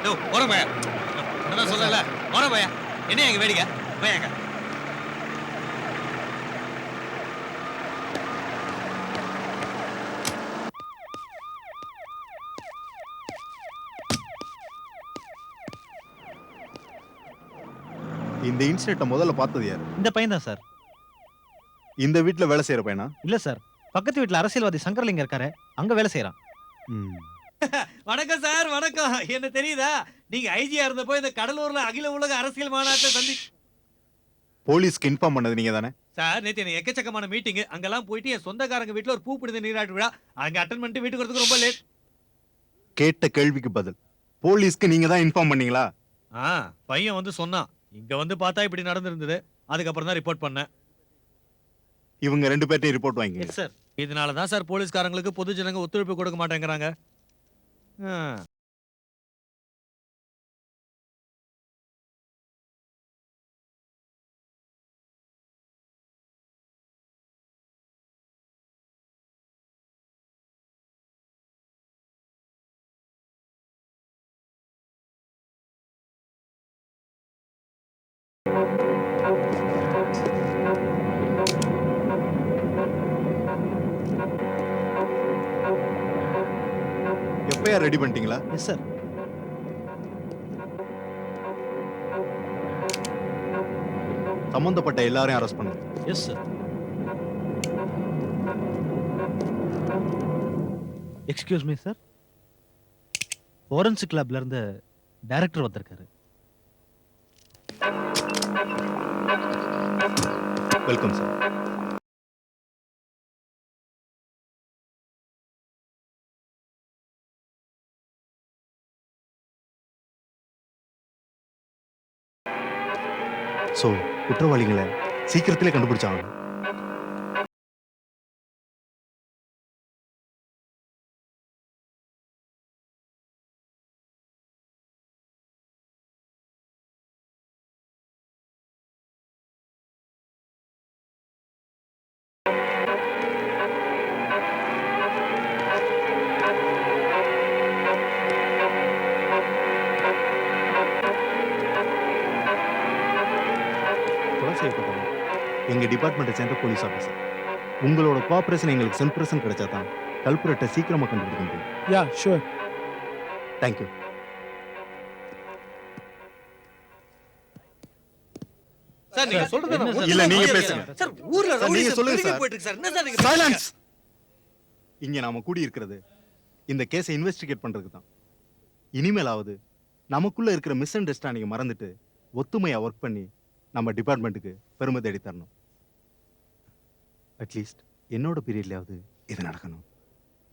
யோ போற பையா நான் சொல்லல போற பையா என்ன எங்க வேடிக்கை பையாங்க இந்த இன்சிடென்ட்ட முதல்ல பார்த்தது யாரு? இந்த பையன் தான் சார். இந்த வீட்ல வேலை செய்யற பையனா? இல்ல சார், பக்கத்து வீட்ல அரசியல்வாதி சங்கரலிங்கம் இருக்காரு, அங்க வேலை செய்யறான். வணக்கம் சார், வணக்கம். என்ன தெரியுதா? நீங்க ஐஜியா இருந்தப்போ இந்த கடலூர்ல அகில உலக அரசியல் மாநாட்டை போலீஸ்க்கு இன்ஃபார்ம் பண்ணது நீங்க தானே? சார் நேத்து எனக்கு எக்கச்சக்கமான மீட்டிங் அங்கெல்லாம் போயிட்டு என் சொந்தக்காரங்க வீட்ல ஒரு பூ பிடிந்த நீராட்டு விழா அங்க அட்டன் பண்ணிட்டு வீட்டுக்கு வரதுக்கு ரொம்ப லேட். கேட்ட கேள்விக்கு பதில். போலீஸ்க்கு நீங்க தான் இன்ஃபார்ம் பண்ணீங்களா? பையன் வந்து சொன்னான். இங்க வந்து பார்த்தா இப்படி நடந்திருந்தது. அதுக்கப்புறம் தான் ரிப்போர்ட் பண்ணேன். இவங்க 2 பேர்ட்டையும் ரிப்போர்ட் வாங்கிங்க. Yes sir. இதனால தான் சார் போலீஸ்காரங்களுக்கு பொது ஜனங்க ஒத்துழைப்பு கொடுக்க மாட்டேங்கிறாங்க. எஃப்ஐஆர் ரெடி பண்ணிட்டீங்களா? Yes sir. சம்பந்தப்பட்ட எல்லாரையும் அரெஸ்ட் பண்ணுங்க. Yes sir. Excuse me sir. Forensic லேப்ல இருந்து டைரக்டர் வந்திருக்காரு. Welcome sir. சோ குற்றவாளிகளை சீக்கிரத்திலே கண்டுபிடிச்சாங்க. எங்க டிபார்ட்மெண்ட்டை சேர்ந்த போலீஸ் ஆஃபீஸர். உங்களோட கோஆபரேஷன் எங்களுக்கு 100% கிடைச்சா தான் கல்பரேட்டை சீக்கிரமா கண்டுபிடிக்க முடியும். Yeah sure. Thank you. Sir நீங்க சொல்றது இல்ல நீங்க பேசுங்க. சார் ஊர்ல சார், நீங்க சொல்லுங்க சார். போயிட்டு இருக்கு சார். என்ன சார் நீங்க சைலன்ஸ். இங்க நாம கூடி இருக்கிறது இந்த கேஸை இன்வெஸ்டிகேட் பண்றதுக்கு தான். இனிமேலாவது நமக்குள்ள இருக்கிற மிஸ் அண்டர்ஸ்டாண்டிங் மறந்துட்டு ஒத்துமையா ஒர்க் பண்ணி நம்ம டிபார்ட்மெண்ட்டுக்கு பெருமை தேடி தரணும். அட்லீஸ்ட் என்னோட பீரியட்லயாவது இது நடக்கணும்.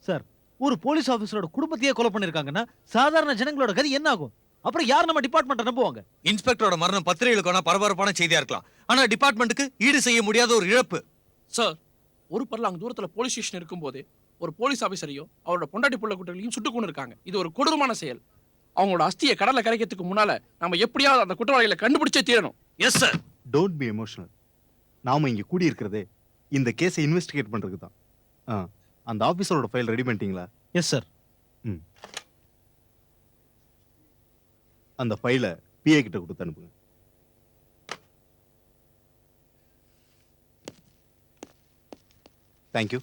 சார், ஒரு போலீஸ் ஆபீசரோட குடும்பத்தையே கொலை பண்ணிருக்காங்கன்னா சாதாரண ஜனங்களோட கதி என்ன ஆகும்? அப்புறம் யார் நம்ம டிபார்ட்மெண்ட்டை நம்புவாங்க? இன்ஸ்பெக்டரோட மரணம் பத்திரிகைகளுக்கான பரபரப்பான செய்தியா இருக்கலாம். ஆனா டிபார்ட்மெண்ட்டுக்கு ஈடு செய்ய முடியாத ஒரு இழப்பு. சார், ஒரு பர்லாங் தூரத்துல போலீஸ் ஸ்டேஷன் இருக்கும்போது ஒரு போலீஸ் ஆபீசரையும் அவரோட பொண்டாட்டி புள்ள குட்டிகளையும் சுட்டுக் கொண்டு இருக்காங்க. இது ஒரு கொடூரமான செயல். அவங்களோட அஸ்தியை கடல்ல கரைக்கிறதுக்கு முன்னால நம்ம எப்படியாவது அந்த குற்றவாளிகளை கண்டுபிடிச்சே தீரணும். Yes sir. Don't be emotional. நாம இங்க கூடி இருக்கிறதே இந்த கேஸை இன்வெஸ்டிகேட் பண்றதுக்கு தான். அந்த ஆபீசரோட ஃபைல் ரெடி பண்ணிட்டீங்களா? Yes sir. அந்த ஃபைலை பிஏ கிட்ட கொடுத்து அனுப்புங்க. Thank you.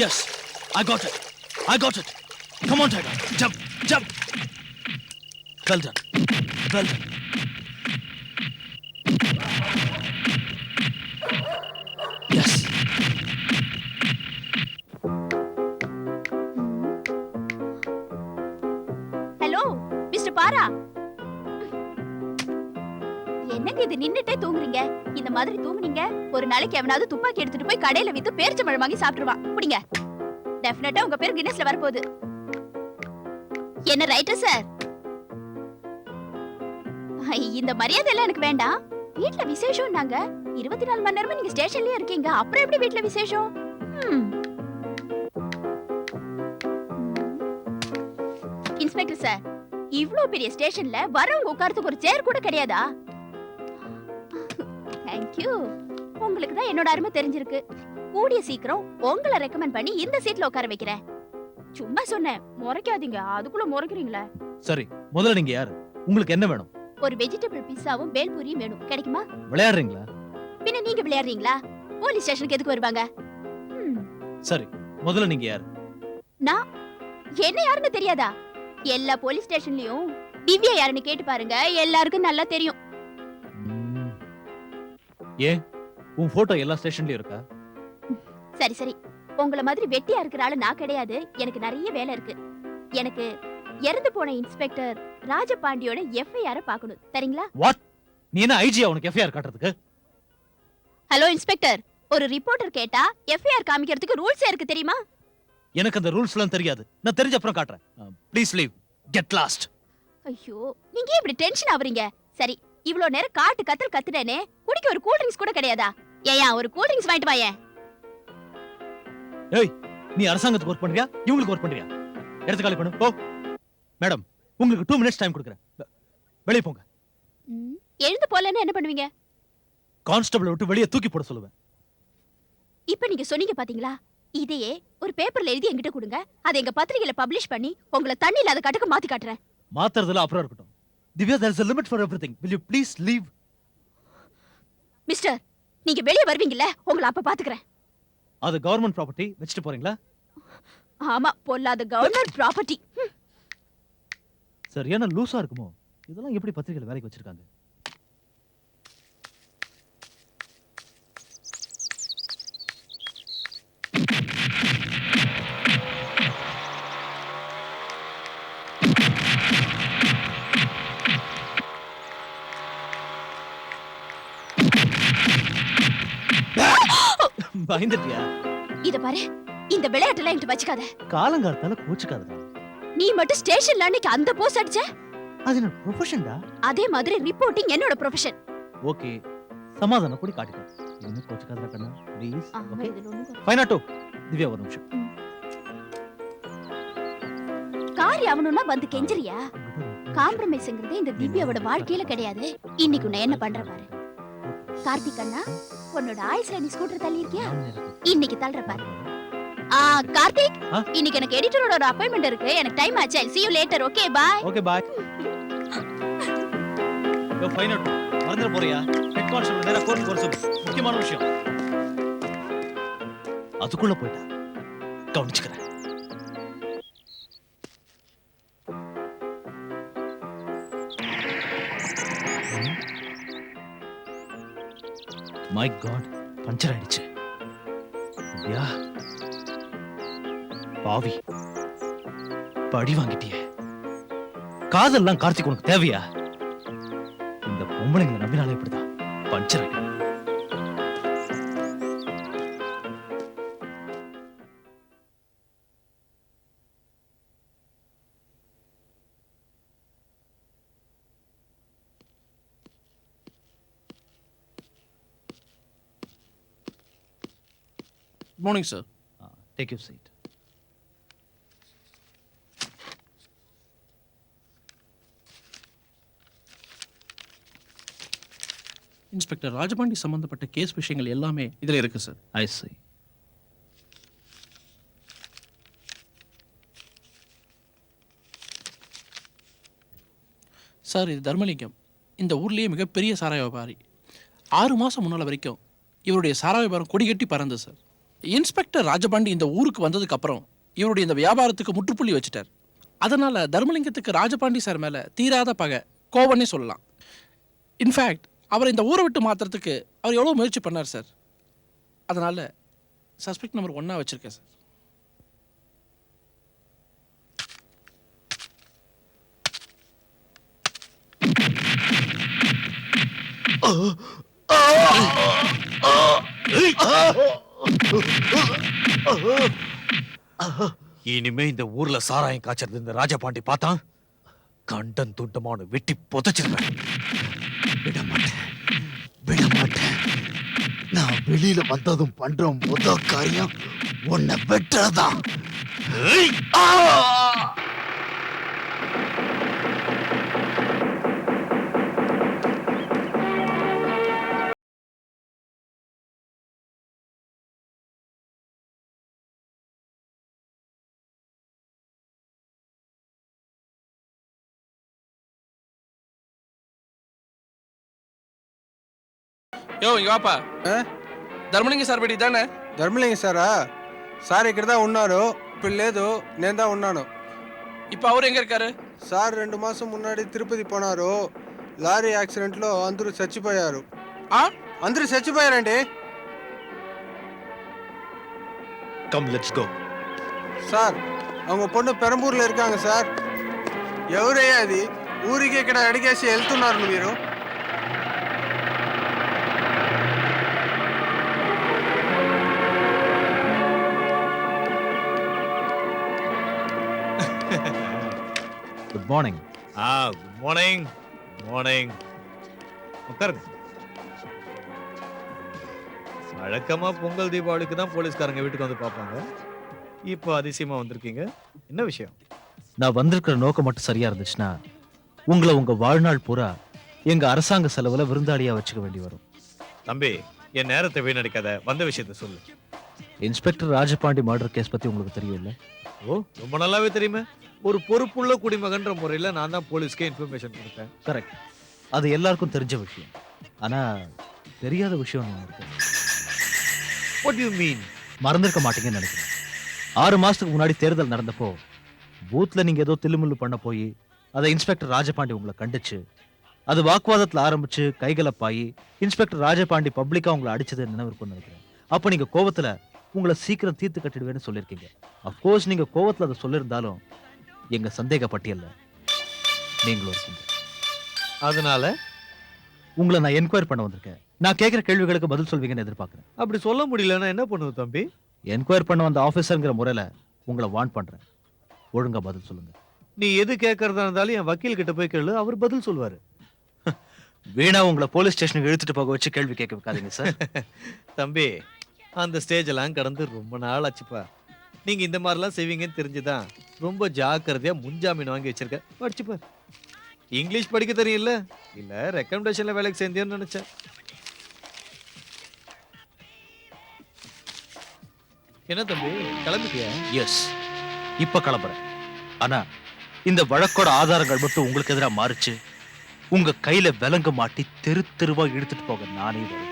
Yes, I got it. I got it. Come on, Tiger. Jump, jump. Well done. Well done. Yes. Hello mister பாரா, என்னங்க இது நின்னுட்டே தூங்குறீங்க? இந்த மாதிரி தூங்குனீங்க ஒரு நாளைக்கு எவனாவது துப்பாக்கி எடுத்துட்டு போய் கடையில வித்து பேரிச்சம்பழம் வாங்கி சாப்பிட்டுருவான். புடிங்க. டெஃபினட்டா உங்க பேர் கின்னஸ்ல வரப்போகுது. என்ன ரைட்டர் சார்? இந்த மரியாதை எல்லாம் எனக்கு வேண்டாம். வீட்ல விசேஷம் நாங்க 24 மணி நேரமா நீங்க ஸ்டேஷன்லயே இருக்கீங்க. அப்புறம் எப்படி வீட்ல விசேஷம்? இன்ஸ்பெக்டர் சார், இவ்ளோ பெரிய ஸ்டேஷன்ல வரவங்க உட்கார்றதுக்கு ஒரு சேர் கூட கிடையாதா? தேங்க்யூ. உங்களுக்கு தான் என்னோட அருமை தெரிஞ்சிருக்கு. கூடிய சீக்கிரம் உங்களை ரெக்கமெண்ட் பண்ணி இந்த சீட்ல உட்கார வைக்கிறேன். சும்மா சொன்னேன், முறைக்காதீங்க. அதுக்குள்ள முறைக்கிறீங்களே. சரி, முதல்ல நீங்க யாரு? உங்களுக்கு என்ன வேணும்? ஒரு வெஜிடபிள் பிஸ்ஸாவும் பேல்பூரியும் வேணும். கிடைக்குமா? விளையாடுறீங்களா? பின்ன நீங்க விளையாடுறீங்களா? போலீஸ் ஸ்டேஷனுக்கு எதுக்கு வருவாங்க? சரி, முதல்ல நீங்க யாரு? நான் என்ன யாருன்னு தெரியாதா? எல்லா போலீஸ் ஸ்டேஷன்லயும் திவ்யா யாருன்னு கேட்டு பாருங்க, எல்லாருக்கும் நல்லா தெரியும். ஏன் உன் போட்டோ எல்லா ஸ்டேஷன்லயும் இருக்கா? சரி சரி, உங்களை மாதிரி வெட்டியா இருக்கிற ஆளு நான் கிடையாது. எனக்கு நிறைய வேலை இருக்கு. எனக்கு இறந்து போன இன்ஸ்பெக்டர் ராஜபாண்டியோட எஃப்ஐஆர் பார்க்கணும். சரிங்களா? வாட்? நீ என்ன ஐஜியா உனக்கு எஃப்ஐஆர் காட்டுறதுக்கு? ஹலோ இன்ஸ்பெக்டர், ஒரு ரிப்போர்ட்டர் கேட்டா எஃப்ஐஆர் காமிக்கிறதுக்கு ரூல்ஸ் இருக்கு தெரியுமா? எனக்கு அந்த ரூல்ஸ் எல்லாம் தெரியாது. நான் தெரிஞ்ச அப்புறம் காட்டுறேன். Please leave. Get lost. ஐயோ, நீங்க ஏன் இப்படி டென்ஷன் ஆவறீங்க? சரி, இவ்ளோ நேரம் காட்டு கத்தல் கத்துறேனே, குடிக்க ஒரு கூல் ட்ரிங்க்ஸ் கூட கிடையாதா? ஏயா ஒரு கூல் ட்ரிங்க்ஸ் வாங்கிட்டு வாயே. ஏய், நீ அரசாங்கத்துக்கு ஒர்க் பண்றியா? இவங்களுக்கு ஒர்க் பண்றியா? எடுத்து காலி பண்ணு. போ. மேடம், உங்களுக்கு 2 மினிட்ஸ் டைம் கொடுக்குறேன். வெளியே போங்க. எழுந்து போலன்னா என்ன பண்ணுவீங்க? கான்ஸ்டபிள் விட்டு வெளியே தூக்கி போட சொல்லுவேன். இப்ப நீங்க சொன்னீங்க பாத்தீங்களா? இதையே ஒரு பேப்பர்ல எழுதி என்கிட்ட கொடுங்க. அதை எங்க பத்திரிகையில பப்ளிஷ் பண்ணி உங்களை தண்ணி இல்லாத காட்டுக்கு மாத்தி காட்டுறேன். மாத்துறதுல அப்புறம் இருக்கட்டும். Divya, there is a limit for everything. Will you please leave? Mister, நீங்க வெளியே வருவீங்கல்ல, உங்களை அப்ப பாத்துக்கிறேன். அது கவர்மெண்ட் ப்ராப்பர்ட்டி, வச்சுட்டு போறீங்களா? ஆமா, பொல்லாத கவர்மெண்ட் ப்ராப்பர்ட்டி. சரியான லூசா இருக்குமோ? இதெல்லாம் எப்படி பத்திரிகையில வேலைக்கு வச்சிருக்காங்க? பயந்துட்டியா? இத பாரு, இந்த விளையாட்டெல்லாம் என்கிட்ட வச்சுக்காத. காலங்காலத்தால கோச்சுக்காதடா. நீ மட்டும் ஸ்டேஷன்ல அன்னைக்கு அந்த போஸ் அடிச்ச. அது என்ன ப்ரொஃபஷன்டா? அதே மாதிரி ரிப்போர்ட்டிங் என்னோட ப்ரொஃபஷன். ஓகே, சமாதானம் கூட காட்டிட்டேன். இன்னும் கோச்சுக்காதடா கண்ணா, ப்ளீஸ். ஓகே, இதுல ஒண்ணும் ஃபைன் ஆட்டோ. திவ்யா, ஒரு நிமிஷம். காரி அவனுன்னா வந்து கெஞ்சறியா? காம்ப்ரமைஸ்ங்கிறது இந்த திவ்யாவோட வாழ்க்கையில கிடையாது. இன்னைக்கு நான் என்ன பண்ற பாரு. கார்த்திக் அண்ணா, உன்னோட ஆயுஸ்ல நீ ஸ்கூட்டர் தள்ளி இருக்கியா? இன்னைக்கு தள்ளுற பாரு. கார்த்திக், இன்னைக்கு எனக்கு எடிட்டரோட ஒரு அப்பாயின்மென்ட் இருக்கு. எனக்கு டைம் ஆச்சு. I'll see you later. Okay, bye. Okay, bye. Yo, fine auto. மறந்துற போறியா? ஹெட் கான்ஸ்டபிள் நேரா கோர்ட் போற சொல்லு. முக்கியமான விஷயம். அதுக்குள்ள போய்டா. கவனிச்சுக்கறேன். மை காட், பஞ்சர் ஆயிடுச்சு. யா பாவி, படி வாங்கிட்டியே. காதல்லாம் கார்த்திக் உனக்கு தேவையா? இந்த பொம்பளைங்களை நம்பினாலே இப்படிதான் பஞ்சர் ஆயிடும். Good morning, sir. Take your seat. Inspector Rajapandi சம்பந்தப்பட்ட கேஸ் விஷயங்கள் எல்லாமே இதுல இருக்கு சார். I see. சார், இது தர்மலிங்கம். இந்த ஊர்லயே மிகப்பெரிய சாராய வியாபாரி. 6 மாசம் முன்னால வரைக்கும் இவருடைய சாராய வியாபாரம் கொடி கட்டி பறந்து சார். இன்ஸ்பெக்டர் ராஜபாண்டி இந்த ஊருக்கு வந்ததுக்கு அப்புறம் இவருடைய இந்த வியாபாரத்துக்கு முற்றுப்புள்ளி வச்சுட்டார். அதனால தர்மலிங்கத்துக்கு ராஜபாண்டி சார் மேல தீராத பகை, கோவம்னே சொல்லலாம். இன்ஃபேக்ட் அவரை இந்த ஊரை விட்டு மாத்துறதுக்கு அவர் எவ்வளோ முயற்சி பண்ணார் சார். அதனால சஸ்பெக்ட் நம்பர் 1 வச்சிருக்கேன் சார். இனிமே இந்த ஊர்ல சாராயம் காய்ச்சறது இந்த ராஜபாண்டி பார்த்தான், கண்டன் துண்டமான வெட்டி புதைச்சிருவேன். விட மாட்டேன், விட மாட்டேன். நான் வெளியில வந்ததும் பண்ற முதல் காரியம் உன்னை வெட்டுறதான். యో ఇక వాపా ధర్మలింగ సార్ పెట్టి దానే ధర్మలింగ సారా సార్ ఇక్కడ ఉన్నారు ఇప్పుడు లేదు నేను தான் ఉన్నాను. இப்போ அவர் எங்க இருக்காரு? సార్ 2 మాసం முன்னாடி తిరుపతి పోనారు. లారీ యాక్సిడెంట్ లో అందరూ చచ్చిపోయారు. అందరూ చచ్చిపోయారండి. Come let's go. సార్ அவங்க பொண்ணு பெரம்பూర్లో இருக்காங்க సార్. ఎవరయ్యా అది? ఊరికి ఇక్కడ అడిగేసి వెళ్తున్నారు మీరు. Good morning. Good morning. Morning. உட்காருங்க. வழக்கமா பொங்கல் தீபாவளிக்கு தான் போலீஸ்காரங்க வீட்டுக்கு வந்து பார்ப்பாங்க. இப்போ அதிசயமா வந்திருக்கீங்க, என்ன விஷயம்? நான் வந்திருக்கிற நோக்கம் மட்டும் சரியா இருந்துச்சுன்னா உங்களை உங்க வாழ்நாள் பூரா எங்க அரசாங்க செலவுல விருந்தாளியா வச்சுக்க வேண்டி வரும். தம்பி, என் நேரத்தை வீணடிக்காத, வந்த விஷயத்த சொல்லு. இன்ஸ்பெக்டர் ராஜபாண்டி மர்டர் கேஸ் பத்தி உங்களுக்கு தெரியும் இல்ல? ஓ, ரொம்ப நல்லாவே தெரியுமே. ஒரு பொறுப்புள்ள குடிமகன்ற முறையில நான் தான் போலீஸ்க்கே இன்ஃபர்மேஷன் கொடுத்தேன். கரெக்ட். அது எல்லாருக்கும் தெரிஞ்ச விஷயம். ஆனா தெரியாத விஷயம் ஒண்ணு இருக்கு. What do you mean? மறந்திருக்க மாட்டீங்கன்னு நினைக்கிறேன். 6 மாசத்துக்கு முன்னாடி தேர்தல் நடந்தப்போ பூத்ல நீங்க ஏதோ தில்லுமுள்ளு பண்ண போய் அதை இன்ஸ்பெக்டர் ராஜபாண்டி உங்களை கண்டிச்சு அது வாக்குவாதத்துல ஆரம்பிச்சு கைகலப்பாயி இன்ஸ்பெக்டர் ராஜபாண்டி பப்ளிக்கா உங்களை அடிச்சது நினைவு இருக்கும்னு நினைக்கிறேன். அப்ப நீங்க கோவத்துல உங்களை சீக்கிரம் தீர்த்து கட்டிடுவேன்னு சொல்லியிருக்கீங்க. அப்கோர்ஸ் நீங்க கோவத்துல அதை சொல்லியிருந்தாலும் எங்க சந்தேக பட்டியல்ல நீங்களும் இருக்கீங்க. அதனால உங்களை நான் என்கொயரி பண்ண வந்திருக்கேன். நான் கேட்கிற கேள்விகளுக்கு பதில் சொல்வீங்கன்னு எதிர்பார்க்கிறேன். அப்படி சொல்ல முடியலன்னா என்ன பண்ணுவது தம்பி? என்கொயரி பண்ண வந்த ஆபீசர்ங்கிற முறையில உங்களை வார்ன் பண்றேன். ஒழுங்கா பதில் சொல்லுங்க. நீ எது கேட்கறதா இருந்தாலும் என் வக்கீல் கிட்ட போய் கேளு, அவர் பதில் சொல்வாரு. வீணா உங்களை போலீஸ் ஸ்டேஷனுக்கு இழுத்துட்டு போக வச்சு கேள்வி கேட்க வைக்காதீங்க சார். தம்பி, அந்த ஸ்டேஜ் எல்லாம் கடந்து ரொம்ப நாள் ஆச்சுப்பா. நீங்க இந்த மாதிரிலாம் செய்வீங்கன்னு தெரிஞ்சுதான் ரொம்ப ஜாக்கிரதையா முன்ஜாமீன் வாங்கி வச்சிருக்கேன். படிச்சுப்பா. இங்கிலீஷ் படிக்க தெரியல, இல்ல ரெக்கமெண்டேஷன்ல வேலைக்கு சேர்ந்தேன்னு நினைச்சேன். என்ன தம்பி, கிளம்பிட்டியா? எஸ், இப்ப கிளம்புறேன். ஆனா இந்த வழக்கோட ஆதாரங்கள் மட்டும் உங்களுக்கு எதிராக மாறிச்சு உங்க கையில விலங்கு மாட்டி தெரு தெருவா இழுத்துட்டு போக நானே வரேன்.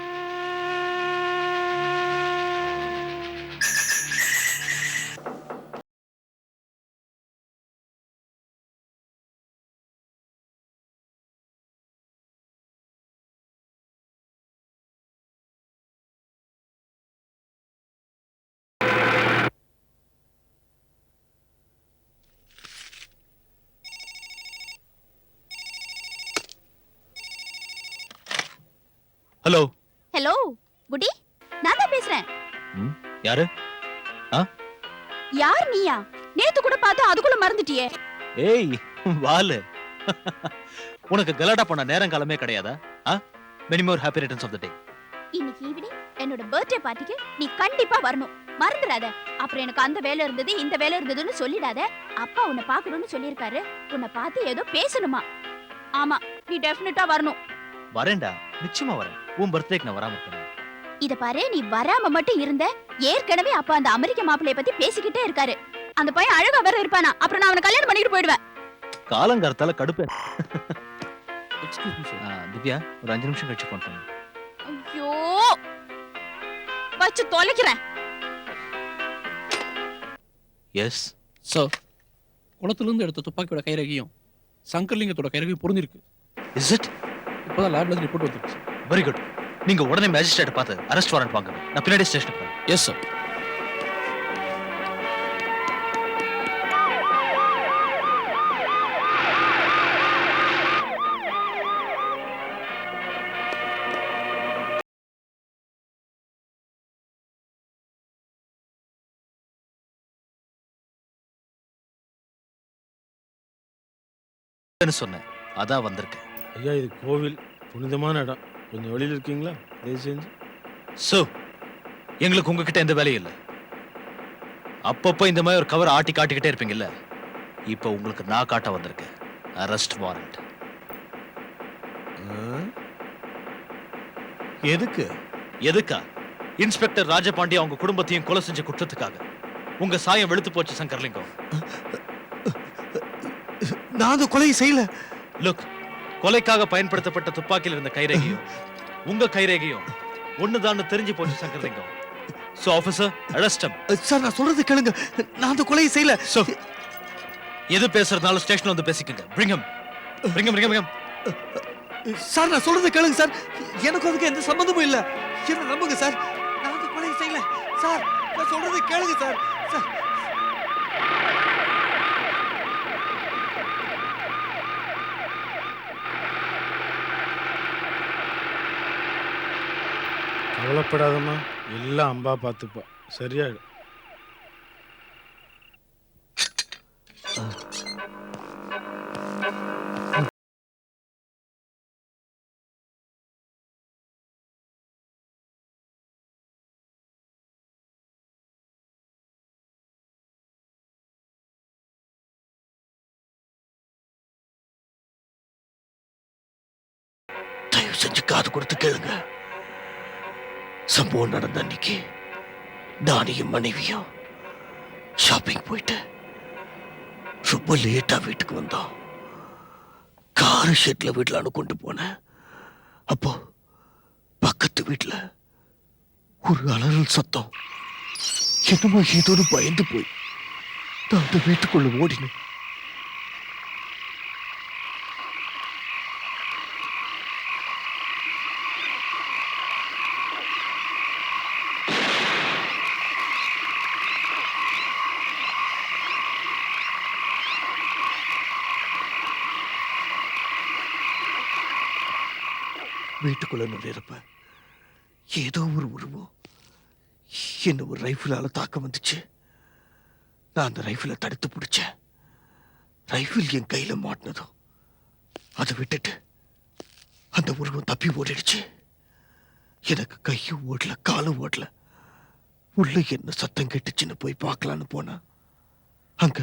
ஹலோ. ஹலோ குடி, நான் தான் பேசுறேன். யாரு? யார் நீயா? நேத்து கூட பார்த்து அதுக்குள்ள மறந்துட்டியே. ஏய் வாலு, உனக்கு கலாட்டா பண்ண நேரம் காலமே கிடையாதா? Many more happy returns of the டே. இன்னைக்கு ஈவினிங் என்னோட பர்த்டே பார்ட்டிக்கு நீ கண்டிப்பா வரணும், மறந்துடாத. அப்புறம் எனக்கு அந்த வேலை இருந்தது இந்த வேலை இருந்ததுன்னு சொல்லிடாத. அப்பா உன்னை பார்க்கணும்னு சொல்லியிருக்காரு, உன்னை பார்த்து ஏதோ பேசணுமா. ஆமா, நீ டெஃபினட்டா வரணும். வரேன்டா, நிச்சயமா வரேன். உன் பர்த்டேக்கு நான் வராம இருக்கேன். இத பாரு, நீ வராம மட்டும் இருந்த, ஏற்கனவே அப்பா அந்த அமெரிக்க மாப்பிளைய பத்தி பேசிக்கிட்டே இருக்காரு. அந்த பையன் அழகா வேற இருப்பானா, அப்புறம் நான் அவனை கல்யாணம் பண்ணிட்டு போயிடுவேன். காலங்காரத்தால கடுப்பு. திவ்யா, ஒரு 5 நிமிஷம் கழிச்சு போன் பண்ணு. ஐயோ, வச்சு தொலைக்கிறேன். எஸ். சார், குளத்திலிருந்து எடுத்த துப்பாக்கியோட கைரேகையும் சங்கர்லிங்கத்தோட கைரேகையும் பொருந்திருக்கு. Is it? இப்போதான் லேப்ல இருந்து ரிப்போர்ட் வந்துருச்சு. Very good. நீங்க உடனே மேஜிஸ்ட்ரேட் பார்த்து அரெஸ்ட் வாரண்ட் வாங்க. நான் பின்னாடி ஸ்டேஷனுக்கு வரேன். Yes sir. சொன்னேன், அதான் வந்திருக்கேன். ஐயா, இது கோவில், புனிதமான இடம். கொஞ்சம் வெளியில் இருக்கீங்களா தயவு செஞ்சு? சோ எங்களுக்கு உங்ககிட்ட எந்த வேலையும் இல்லை. அப்பப்போ இந்த மாதிரி ஒரு கவர் ஆட்டி காட்டிக்கிட்டே இருப்பீங்கல்ல, இப்போ உங்களுக்கு நான் காட்ட வந்திருக்கேன் அரெஸ்ட் வாரண்ட். எதுக்கு? எதுக்கா? இன்ஸ்பெக்டர் ராஜபாண்டி அவங்க குடும்பத்தையும் கொலை செஞ்ச குற்றத்துக்காக. உங்க சாயம் வெளுத்து போச்சு சங்கர்லிங்கம். நான் அந்த கொலையை செய்யல. லுக், கொலைக்காக பயன்படுத்தப்பட்ட துப்பாக்கியில் இருந்த கைரேகையும் உங்க கைரேகையும் ஒண்ணுதான் தெரிஞ்சு போச்சு Sankarlingam. So officer, arrest him. Sir, நான் சொல்றது கேளுங்க. நான் அந்த கொலையை செய்யல. சோ எது பேசுறதுனால ஸ்டேஷன்ல வந்து பேசிக்கங்க. bring him. சார், நான் சொல்றது கேளுங்க சார். எனக்கு அதுக்கு எந்த சம்பந்தமும் இல்ல. என்ன நம்புங்க சார். நான் அந்த கொலையை செய்யல. சார், நான் சொல்றது கேளுங்க சார். சார், கவலைப்படாதம்மா, எல்லாம் அம்பா பார்த்துப்பா, சரியாயிடும். தயவு செஞ்சு காது கொடுத்து கேளுங்க. சம்பவம் நடந்த அன்னைக்கு நானும் என் மனைவியும் ஷாப்பிங் போயிட்டு ரொம்ப லேட்டா வீட்டுக்கு வந்தோம். காரு ஷெட்ல வீட்டுல கொண்டு போனேன். அப்போ பக்கத்து வீட்டுல ஒரு அலறல் சத்தம். என்னமோ ஏதோடு பயந்து போய் நான் அந்த வீட்டுக்குள்ள ஓடினேன். வீட்டுக்குள்ள நுழையிறப்ப ஏதோ ஒரு உருவம் என்ன ஒரு ரைஃபிளால தாக்க வந்துச்சு. நான் அந்த ரைஃபிளை தடுத்து பிடிச்சேன். ரைஃபிள் என் கையில மாட்டினதும் அதை விட்டுட்டு அந்த உருவம் தப்பி ஓடிடுச்சு. எனக்கு கையும் ஓடல, காலும் ஓடல. உள்ள என்ன சத்தம் கேட்டுச்சுன்னு போய் பார்க்கலான்னு போனா அங்க